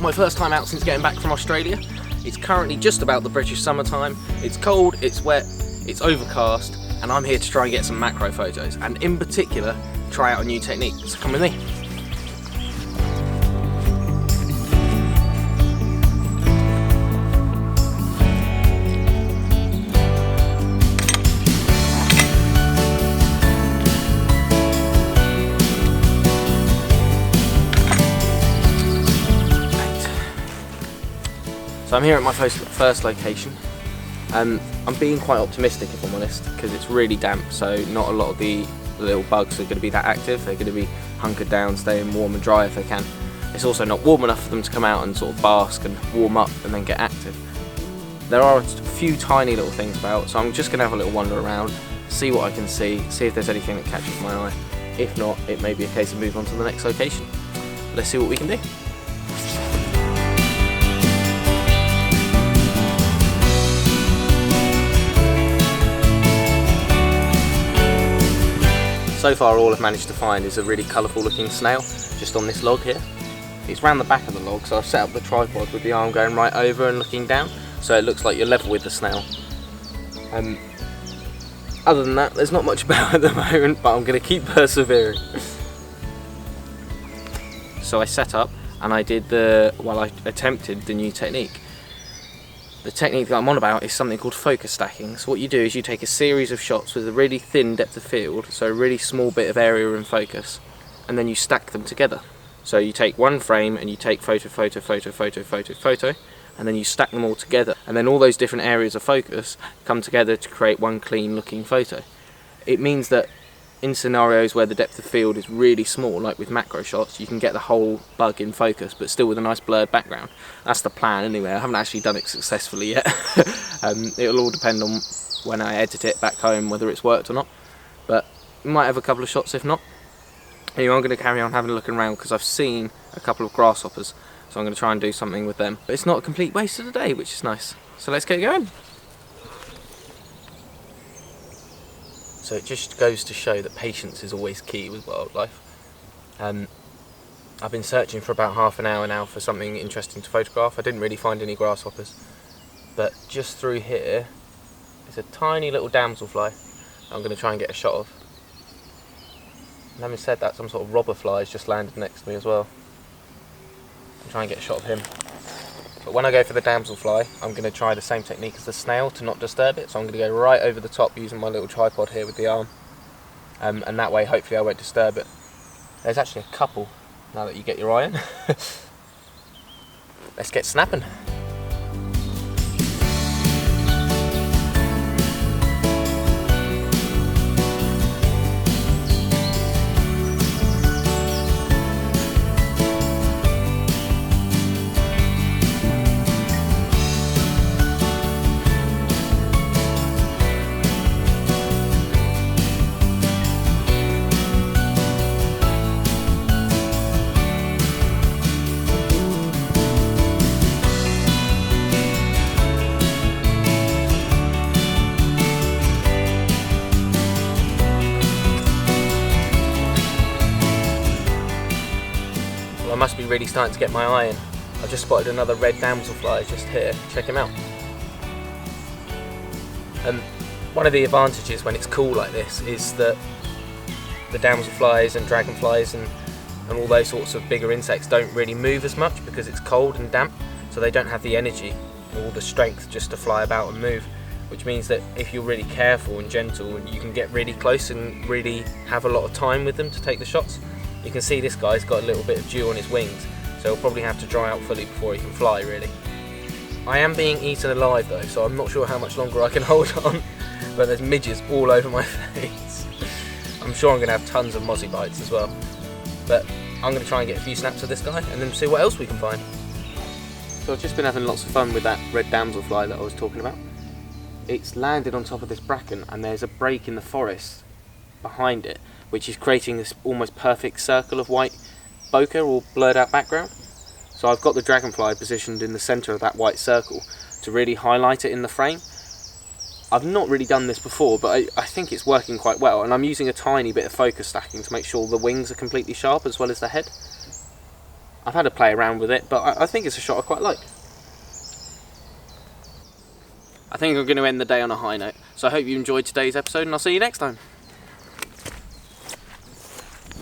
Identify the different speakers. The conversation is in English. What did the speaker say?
Speaker 1: my first time out since getting back from Australia. It's currently just about the British summertime. It's cold, it's wet, it's overcast, and I'm here to try and get some macro photos, and in particular, try out a new technique. So come with me. So I'm here at my first location. I'm being quite optimistic, if I'm honest, because it's really damp, so not a lot of the little bugs are going to be that active. They're going to be hunkered down, staying warm and dry if they can. It's also not warm enough for them to come out and sort of bask and warm up and then get active. There are a few tiny little things about, so I'm just going to have a little wander around, see what I can see if there's anything that catches my eye. If not, it may be a case of move on to the next location. Let's see what we can do. So far all I've managed to find is a really colourful looking snail just on this log here. It's round the back of the log, so I've set up the tripod with the arm going right over and looking down, so it looks like you're level with the snail. Other than that, there's not much about it at the moment, but I'm going to keep persevering. So I set up and I attempted the new technique. The technique that I'm on about is something called focus stacking. So what you do is you take a series of shots with a really thin depth of field, so a really small bit of area in focus, and then you stack them together. So you take one frame and you take photo, photo, photo, photo, photo, photo, and then you stack them all together. And then all those different areas of focus come together to create one clean looking photo. It means that in scenarios where the depth of field is really small, like with macro shots, you can get the whole bug in focus, but still with a nice blurred background. That's the plan anyway. I haven't actually done it successfully yet. It'll all depend on when I edit it back home, whether it's worked or not. But we might have a couple of shots if not. Anyway, I'm going to carry on having a look around because I've seen a couple of grasshoppers, so I'm going to try and do something with them. But it's not a complete waste of the day, which is nice. So let's get going. So it just goes to show that patience is always key with wildlife. I've been searching for about half an hour now for something interesting to photograph. I didn't really find any grasshoppers, but just through here is a tiny little damselfly I'm going to try and get a shot of. And having said that, some sort of robber fly has just landed next to me as well. I'll try and get a shot of him. But when I go for the damselfly, I'm going to try the same technique as the snail to not disturb it. So I'm going to go right over the top using my little tripod here with the arm. And that way, hopefully I won't disturb it. There's actually a couple, now that you get your eye in. Let's get snapping. I must be really starting to get my eye in. I've just spotted another red damselfly just here. Check him out. One of the advantages when it's cool like this is that the damselflies and dragonflies and all those sorts of bigger insects don't really move as much because it's cold and damp, so they don't have the energy or the strength just to fly about and move, which means that if you're really careful and gentle, you can get really close and really have a lot of time with them to take the shots. You can see this guy's got a little bit of dew on his wings, so he'll probably have to dry out fully before he can fly, really. I am being eaten alive though, so I'm not sure how much longer I can hold on, but there's midges all over my face. I'm sure I'm going to have tons of mozzie bites as well, but I'm going to try and get a few snaps of this guy and then see what else we can find. So I've just been having lots of fun with that red damselfly that I was talking about. It's landed on top of this bracken and there's a break in the forest behind it, which is creating this almost perfect circle of white bokeh or blurred out background. So I've got the dragonfly positioned in the centre of that white circle to really highlight it in the frame. I've not really done this before, but I think it's working quite well, and I'm using a tiny bit of focus stacking to make sure the wings are completely sharp as well as the head. I've had a play around with it, but I think it's a shot I quite like. I think I'm going to end the day on a high note. So I hope you enjoyed today's episode, and I'll see you next time.